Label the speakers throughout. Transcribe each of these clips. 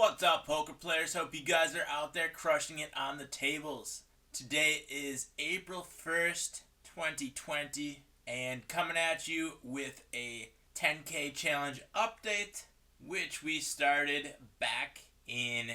Speaker 1: What's up, poker players? Hope you guys are out there crushing it on the tables. Today is April 1st, 2020, and coming at you with a 10K challenge update, which we started back in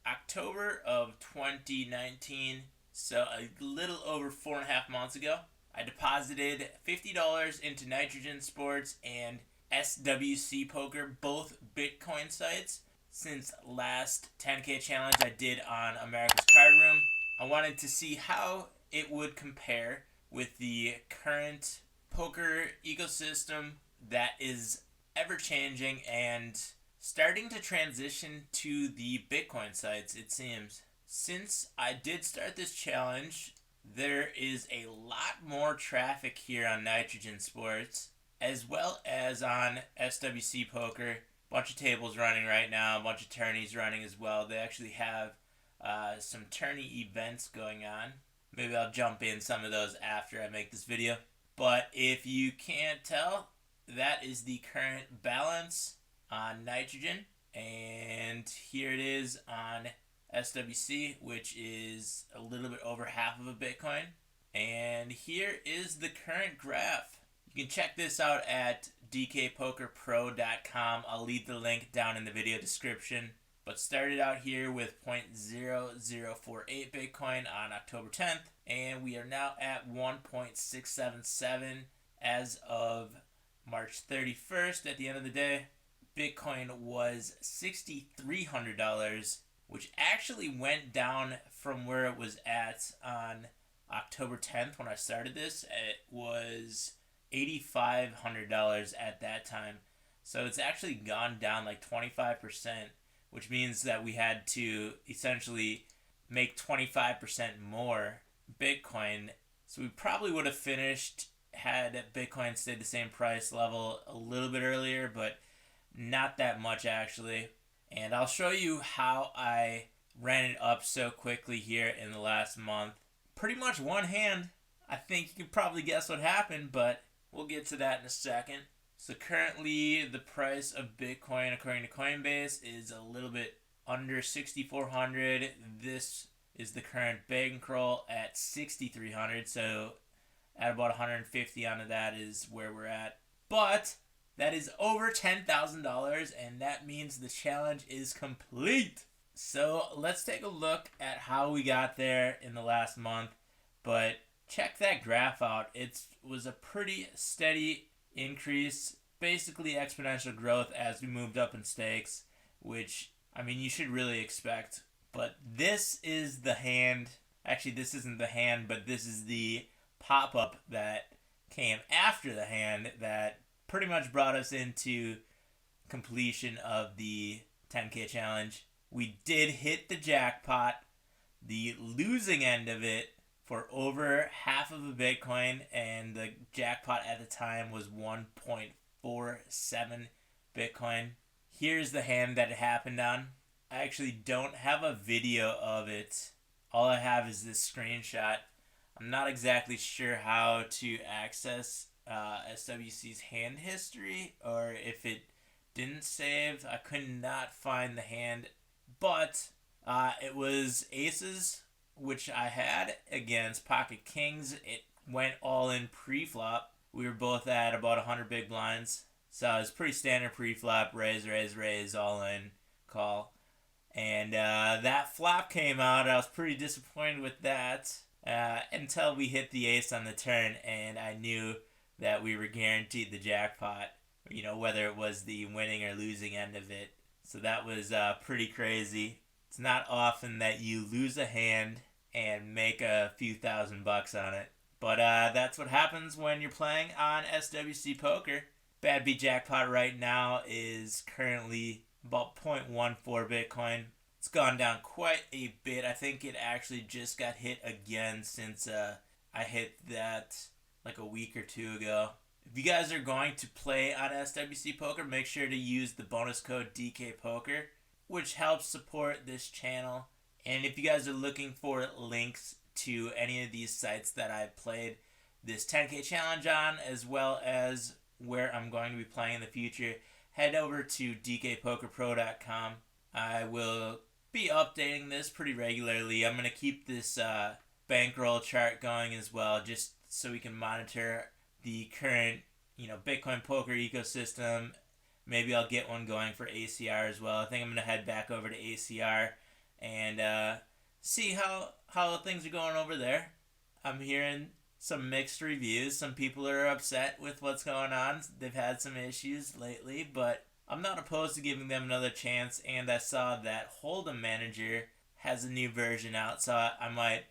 Speaker 1: October of 2019, so a little over 4.5 months ago. I deposited $50 into Nitrogen Sports and SWC Poker, both Bitcoin sites. Since last 10K challenge I did on America's Card Room, I wanted to see how it would compare with the current poker ecosystem that is ever changing and starting to transition to the Bitcoin sites, it seems. Since I did start this challenge, there is a lot more traffic here on Nitrogen Sports, as well as on SWC Poker. Bunch of tables running right now, a bunch of tourneys running as well. They actually have some tourney events going on. Maybe I'll jump in some of those after I make this video. But if you can't tell, that is the current balance on Nitrogen. And here it is on SWC, which is a little bit over half of a Bitcoin. And here is the current graph. You can check this out at dkpokerpro.com. I'll leave the link down in the video description. But started out here with 0.0048 Bitcoin on October 10th, and we are now at 1.677 as of March 31st. At the end of the day, Bitcoin was $6,300, which actually went down from where it was at on October 10th when I started this. It was $8,500 at that time. So it's actually gone down like 25%, which means that we had to essentially make 25% more Bitcoin. So we probably would have finished had Bitcoin stayed the same price level a little bit earlier, but not that much actually. And I'll show you how I ran it up so quickly here in the last month. Pretty much one hand. I think you can probably guess what happened, but we'll get to that in a second. So currently the price of Bitcoin according to Coinbase is a little bit under 6,400. This is the current bankroll at 6,300. So at about 150 onto that is where we're at. But that is over $10,000, and that means the challenge is complete. So let's take a look at how we got there in the last month. But check that graph out. It was a pretty steady increase, basically exponential growth as we moved up in stakes, which, I mean, you should really expect. But this is the hand. Actually, this isn't the hand, but this is the pop-up that came after the hand that pretty much brought us into completion of the 10K challenge. We did hit the jackpot. The losing end of it for over half of a Bitcoin, and the jackpot at the time was 1.47 Bitcoin. Here's the hand that it happened on. I actually don't have a video of it. All I have is this screenshot. I'm not exactly sure how to access SWC's hand history, or if it didn't save. I could not find the hand, but it was aces, which I had against pocket kings. It went all in pre-flop. We were both at about 100 big blinds. So it was pretty standard pre-flop, raise, all in, call. And that flop came out. I was pretty disappointed with that until we hit the ace on the turn, and I knew that we were guaranteed the jackpot, you know, whether it was the winning or losing end of it. So that was pretty crazy. It's not often that you lose a hand and make a few $1,000 on it. But that's what happens when you're playing on SWC Poker. Bad beat jackpot right now is currently about 0.14 Bitcoin. It's gone down quite a bit. I think it actually just got hit again since I hit that like a week or two ago. If you guys are going to play on SWC Poker, make sure to use the bonus code DKPoker, which helps support this channel. And if you guys are looking for links to any of these sites that I've played this 10K challenge on, as well as where I'm going to be playing in the future, head over to dkpokerpro.com. I will be updating this pretty regularly. I'm going to keep this bankroll chart going as well, just so we can monitor the current, Bitcoin poker ecosystem. Maybe I'll get one going for ACR as well. I think I'm going to head back over to ACR and see how things are going over there. I'm hearing some mixed reviews. Some people are upset with what's going on. They've had some issues lately, but I'm not opposed to giving them another chance. And I saw that Hold'em Manager has a new version out, so I might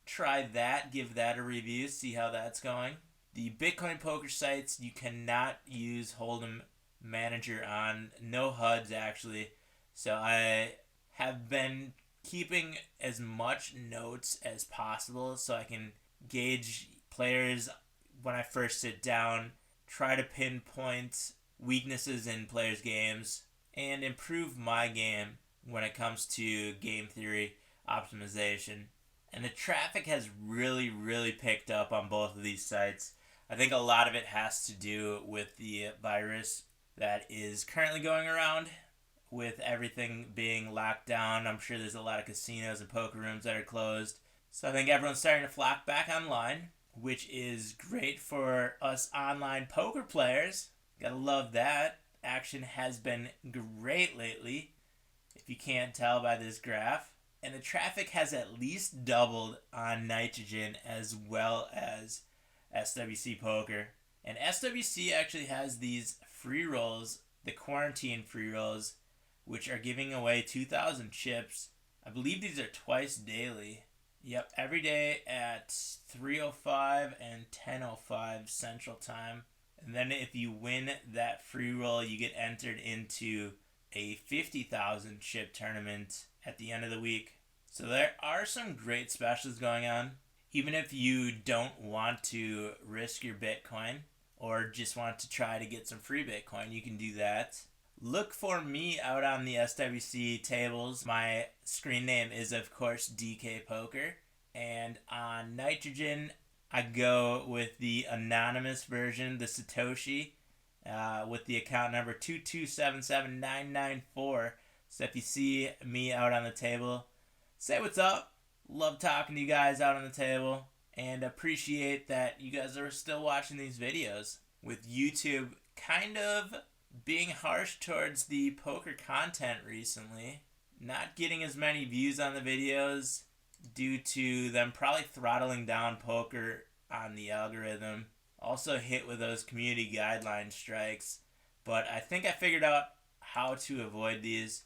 Speaker 1: try that, give that a review, see how that's going. The Bitcoin poker sites, you cannot use Hold'em Manager on. No HUDs, actually. So I have been keeping as much notes as possible so I can gauge players when I first sit down, try to pinpoint weaknesses in players' games, and improve my game when it comes to game theory optimization. And the traffic has really, really picked up on both of these sites. I think a lot of it has to do with the virus that is currently going around, with everything being locked down. I'm sure there's a lot of casinos and poker rooms that are closed. So I think everyone's starting to flock back online, which is great for us online poker players. Gotta love that. Action has been great lately, if you can't tell by this graph. And the traffic has at least doubled on Nitrogen as well as SWC Poker. And SWC actually has these free rolls, the quarantine free rolls, which are giving away 2,000 chips. I believe these are twice daily. Yep, every day at 3:05 and 10:05 Central Time. And then if you win that free roll, you get entered into a 50,000 chip tournament at the end of the week. So there are some great specials going on. Even if you don't want to risk your Bitcoin or just want to try to get some free Bitcoin, you can do that. Look for me out on the SWC tables. My screen name is, of course, DK Poker. And on Nitrogen, I go with the anonymous version, the Satoshi, with the account number 2277994. So if you see me out on the table, say what's up. Love talking to you guys out on the table, and appreciate that you guys are still watching these videos. With YouTube kind of being harsh towards the poker content recently, not getting as many views on the videos due to them probably throttling down poker on the algorithm. Also hit with those community guideline strikes, but I think I figured out how to avoid these.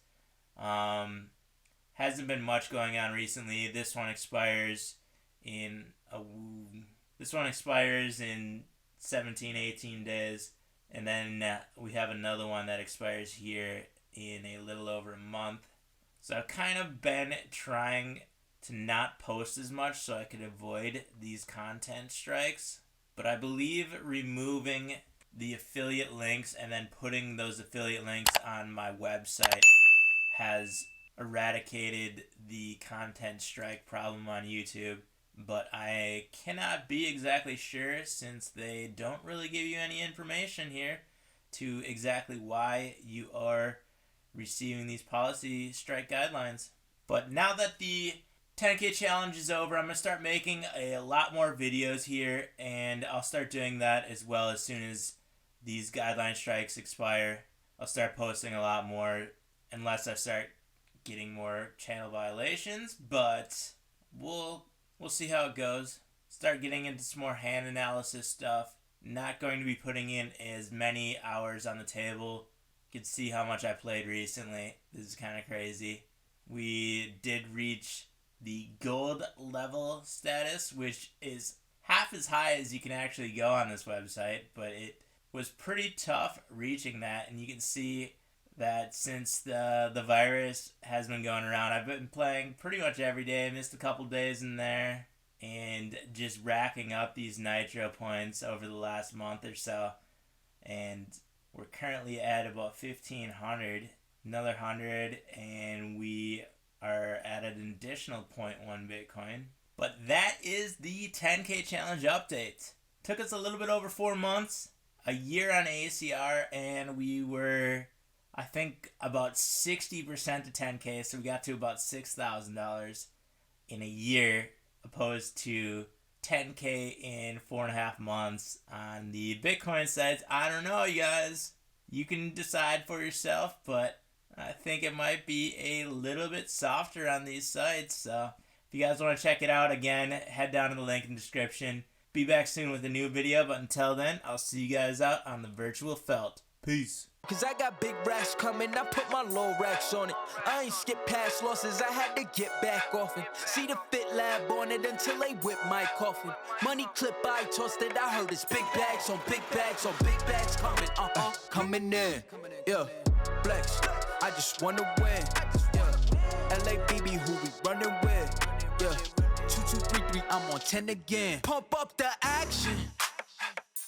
Speaker 1: Hasn't been much going on recently. This one expires in 17, 18 days. And then we have another one that expires here in a little over a month. So I've kind of been trying to not post as much so I could avoid these content strikes. But I believe removing the affiliate links and then putting those affiliate links on my website has eradicated the content strike problem on YouTube. But I cannot be exactly sure, since they don't really give you any information here to exactly why you are receiving these policy strike guidelines. But now that the 10K challenge is over, I'm going to start making a lot more videos here, and I'll start doing that as well as soon as these guideline strikes expire. I'll start posting a lot more, unless I start getting more channel violations, but we'll see how it goes. Start getting into some more hand analysis stuff. Not going to be putting in as many hours on the table. You can see how much I played recently. This is kind of crazy. We did reach the gold level status, which is half as high as you can actually go on this website, but it was pretty tough reaching that. And you can see that since the virus has been going around, I've been playing pretty much every day. I missed a couple days in there, and just racking up these nitro points over the last month or so. And we're currently at about 1,500, another 100, and we are at an additional 0.1 Bitcoin. But that is the 10K challenge update. Took us a little bit over 4 months, a year on ACR, and we were I think about 60% to 10K, so we got to about $6,000 in a year, opposed to 10K in 4.5 months on the Bitcoin sites. I don't know, you guys. You can decide for yourself, but I think it might be a little bit softer on these sites. So if you guys want to check it out, again, head down to the link in the description. Be back soon with a new video, but until then, I'll see you guys out on the virtual felt. Peace.
Speaker 2: Cause I got big racks coming, I put my low racks on it. I ain't skip past losses, I had to get back off it. See the Fit Lab on it until they whip my coffin. Money clip, I tossed it, I heard it's big bags on big bags on big bags coming, coming in, yeah, flex, I just wanna win, yeah, LABB who we running with, yeah, 2233, I'm on 10 again. Pump up the action.